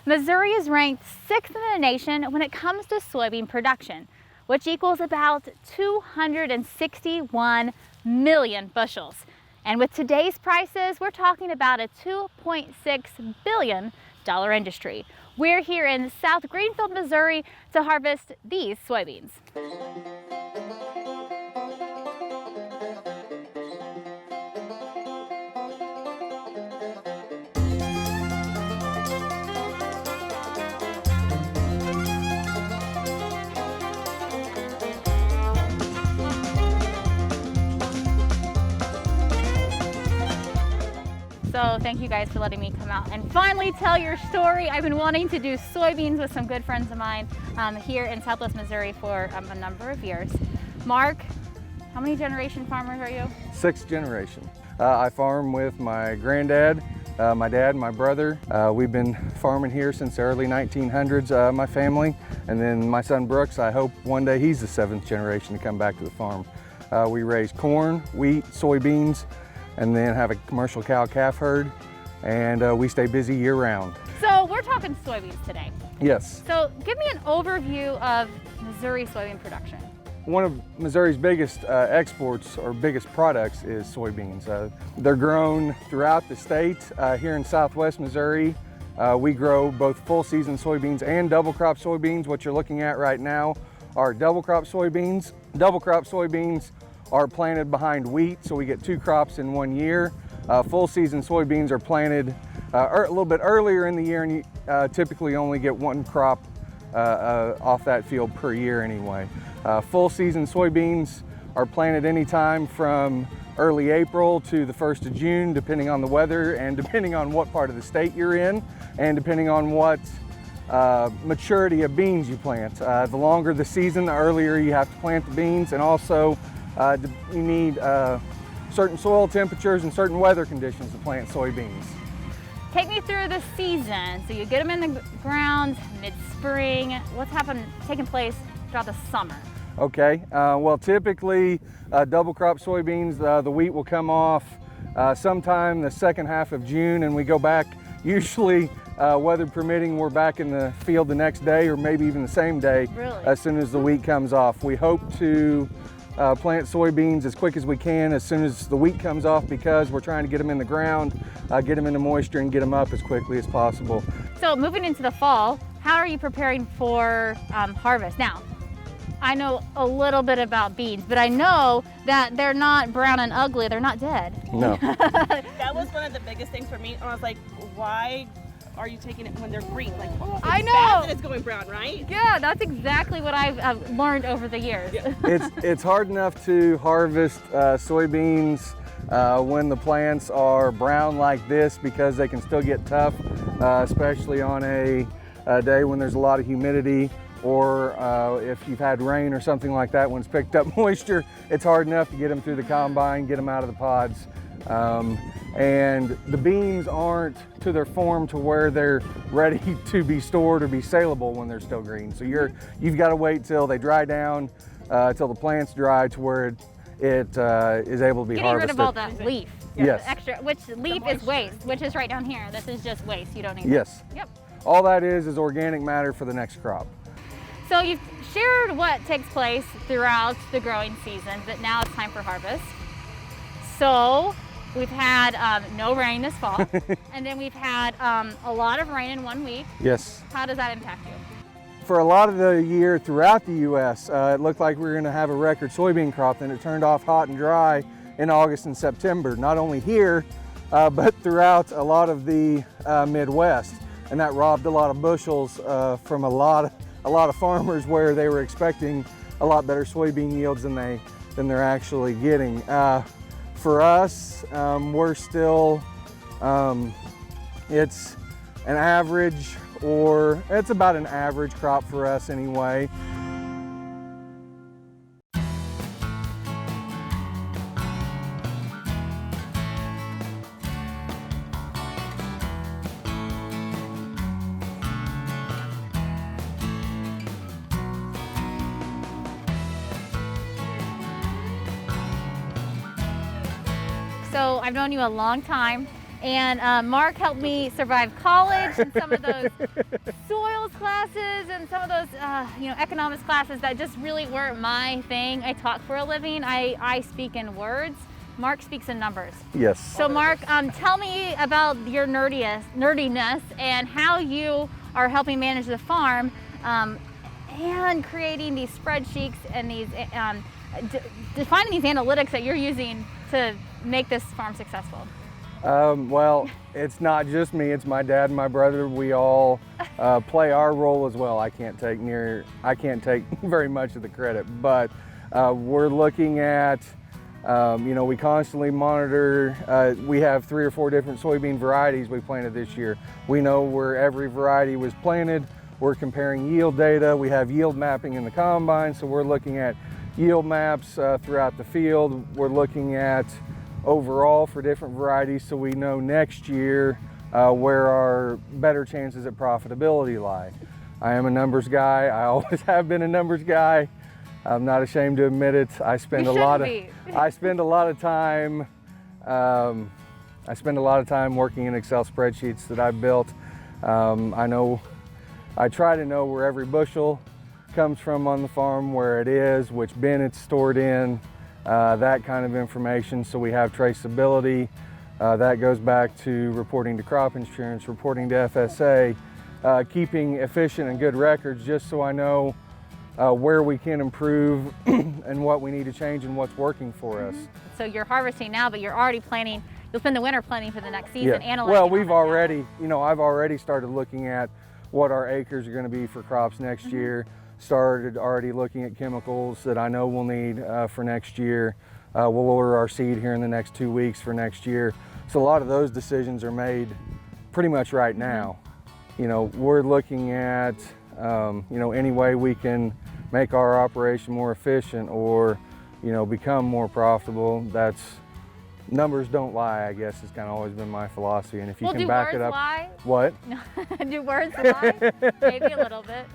Missouri is ranked 6th in the nation when it comes to soybean production, which equals about 261 million bushels. And with today's prices, we're talking about a $2.6 billion industry. We're here in South Greenfield, Missouri to harvest these soybeans. So thank you guys for letting me come out and finally tell your story. I've been wanting to do soybeans with some good friends of mine here in Southwest Missouri for a number of years. Mark, how many generation farmers are you? 6th generation. I farm with my granddad, my dad, and my brother. We've been farming here since the early 1900s, my family. And then my son Brooks, I hope one day he's the 7th generation to come back to the farm. We raise corn, wheat, soybeans, and then have a commercial cow-calf herd, and we stay busy year-round. So we're talking soybeans today. Yes. So give me an overview of Missouri soybean production. One of Missouri's biggest exports or biggest products is soybeans. They're grown throughout the state. Here in Southwest Missouri, we grow both full season soybeans and double crop soybeans. What you're looking at right now are double crop soybeans. Double crop soybeans are planted behind wheat, so we get 2 crops in 1 year. Full season soybeans are planted a little bit earlier in the year, and you typically only get 1 crop off that field per year anyway. Full season soybeans are planted anytime from early April to the 1st of June, depending on the weather and depending on what part of the state you're in, and depending on what maturity of beans you plant. The longer the season, the earlier you have to plant the beans, and also you need certain soil temperatures and certain weather conditions to plant soybeans. Take me through the season. So you get them in the ground mid-spring. What's taking place throughout the summer? Okay, well typically double crop soybeans, the wheat will come off sometime the second half of June, and we go back, usually weather permitting, we're back in the field the next day or maybe even the same day. Really? As soon as the wheat comes off. We hope to plant soybeans as quick as we can as soon as the wheat comes off, because we're trying to get them in the ground, get them into moisture, and get them up as quickly as possible. So moving into the fall, how are you preparing for harvest? Now, I know a little bit about beans, but I know that they're not brown and ugly, they're not dead. No. That was one of the biggest things for me. I was like, why are you taking it when they're green? Like, oh, it's I know. bad that it's going brown, right? Yeah, that's exactly what I've learned over the years. Yeah. It's hard enough to harvest soybeans when the plants are brown like this, because they can still get tough, especially on a day when there's a lot of humidity, or if you've had rain or something like that, when it's picked up moisture, it's hard enough to get them through the combine, get them out of the pods. And the beans aren't to their form to where they're ready to be stored or be saleable when they're still green. So you've got to wait till they dry down, till the plant's dry, to where it is able to be harvested. Getting rid of all the leaf. Yes. The extra, which leaf is waste, which is right down here. This is just waste. You don't need Yes. it. Yep. All that is organic matter for the next crop. So you've shared what takes place throughout the growing season, but now it's time for harvest. So we've had no rain this fall, and then we've had a lot of rain in 1 week. Yes. How does that impact you? For a lot of the year throughout the U.S., it looked like we were going to have a record soybean crop, and it turned off hot and dry in August and September, not only here, but throughout a lot of the Midwest. And that robbed a lot of bushels from a lot of farmers, where they were expecting a lot better soybean yields than they're actually getting. For us, we're still, it's an average, or it's about an average crop for us anyway. So I've known you a long time. And Mark helped me survive college and some of those soils classes and some of those economics classes that just really weren't my thing. I talk for a living. I speak in words. Mark speaks in numbers. Yes. So Mark, tell me about your nerdiness and how you are helping manage the farm and creating these spreadsheets and these defining these analytics that you're using to make this farm successful. Well, it's not just me, it's my dad and my brother. We all play our role as well. I can't take very much of the credit, but we're looking at, we constantly monitor. We have 3 or 4 different soybean varieties we planted this year. We know where every variety was planted. We're comparing yield data. We have yield mapping in the combine, so we're looking at yield maps throughout the field. We're looking at overall for different varieties, so we know next year where our better chances at profitability lie. I am a numbers guy. I always have been a numbers guy. I'm not ashamed to admit it. I spend a lot of time working in Excel spreadsheets that I've built. I try to know where every bushel comes from on the farm, where it is, which bin it's stored in, that kind of information, so we have traceability. That goes back to reporting to crop insurance, reporting to FSA, keeping efficient and good records just so I know where we can improve and what we need to change and what's working for us. So you're harvesting now, but you're already planning, you'll spend the winter planning for the next season. Yeah. Well, we've already, I've already started looking at what our acres are going to be for crops next year. Started already looking at chemicals that I know we'll need for next year. We'll order our seed here in the next 2 weeks for next year. So a lot of those decisions are made pretty much right now. We're looking at, any way we can make our operation more efficient or, become more profitable. That's, numbers don't lie, I guess, has kind of always been my philosophy. And if you can back it up. Lie? What? Do words lie? Maybe a little bit.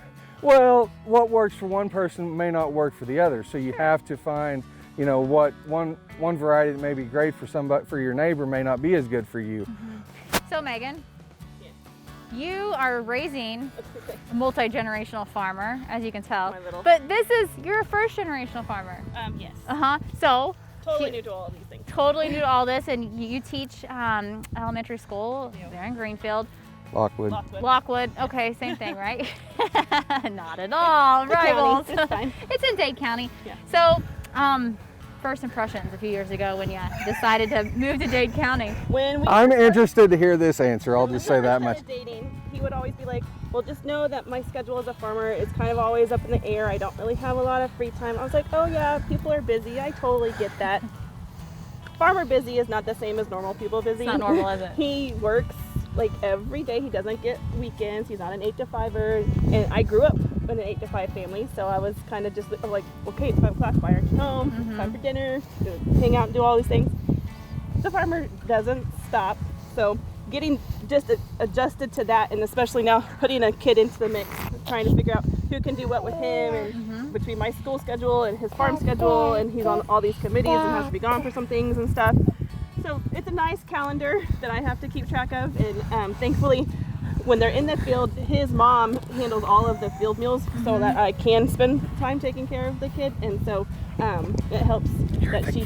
Well, what works for one person may not work for the other. So you have to find, what one variety that may be great for somebody, for your neighbor, may not be as good for you. So Megan, you are raising a multi-generational farmer, as you can tell. But you're a first generational farmer. Yes. So Totally new to all of these things. Totally new to all this, and you teach elementary school there in Greenfield. Lockwood. Okay, same thing, right? Not at all. Rivals. It's fine. It's in Dade County. Yeah. So, first impressions a few years ago when you decided to move to Dade County. I'm interested to hear this answer. I'll just say that much. Dating, he would always be like, well, just know that my schedule as a farmer is kind of always up in the air. I don't really have a lot of free time. I was like, oh yeah, people are busy. I totally get that. Farmer busy is not the same as normal people busy. It's not normal, is it? He works like every day. He doesn't get weekends. He's not an 8-to-5er. And I grew up in an 8-to-5 family, so I was kind of just like, okay, it's 5 o'clock, why aren't you home? Time for dinner, hang out and do all these things. The farmer doesn't stop, so getting just adjusted to that, and especially now putting a kid into the mix, trying to figure out who can do what with him, and between my school schedule and his farm schedule, and he's on all these committees and has to be gone for some things and stuff. So it's a nice calendar that I have to keep track of, and thankfully when they're in the field, his mom handles all of the field meals so that I can spend time taking care of the kid, and so it helps that she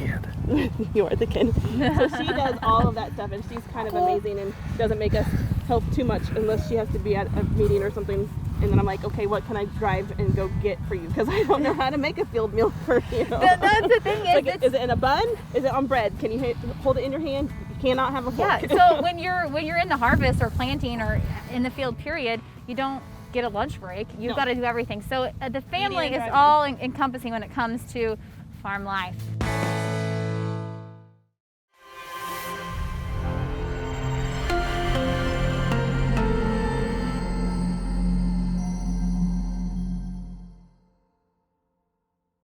you are the kid. So she does all of that stuff, and she's kind of amazing and doesn't make us help too much unless she has to be at a meeting or something. And then I'm like, okay, what can I drive and go get for you? Because I don't know how to make a field meal for you. That's the thing. Is it in a bun? Is it on bread? Can you hold it in your hand? You cannot have a fork. Yeah. So when you're in the harvest or planting or in the field period, you don't get a lunch break. You've got to do everything. So the family is all encompassing when it comes to farm life.